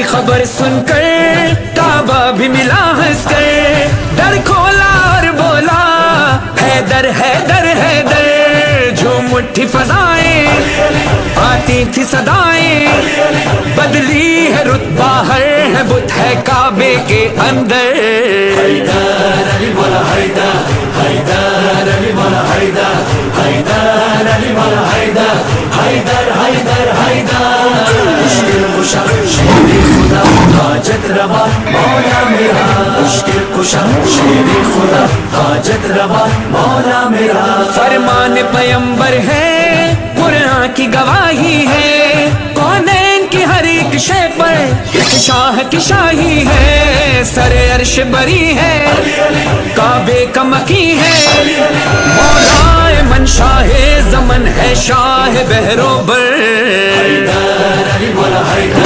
خبر سن کر کعبہ بھی ملا ہنس کر، در کھولا اور بولا حیدر حیدر حیدر، جھوم اٹھی فضائیں آتی تھی صدائیں، بدلی ہے رتبہ ہر ہے بت ہے کعبے کے اندر۔ حیدر علی مولا حیدر، حیدر علی مولا حیدر، حیدر علی مولا حیدر، حیدر حیدر حیدر، مشکل کشا شیر خدا حاجت روا مولا میرا، مشکل کشا شیر خدا حاجت روا مولا میرا۔ فرمان پیمبر ہے، قرآن کی گواہی ہے، کونین کی ہر ایک شے پر اس شاہ کی شاہی ہے، سر عرش بری ہے، کعبے کا مکی ہے، مولا من شاہ زمن ہے، شاہ بہرو بر۔ حیدر علی مولا حیدر،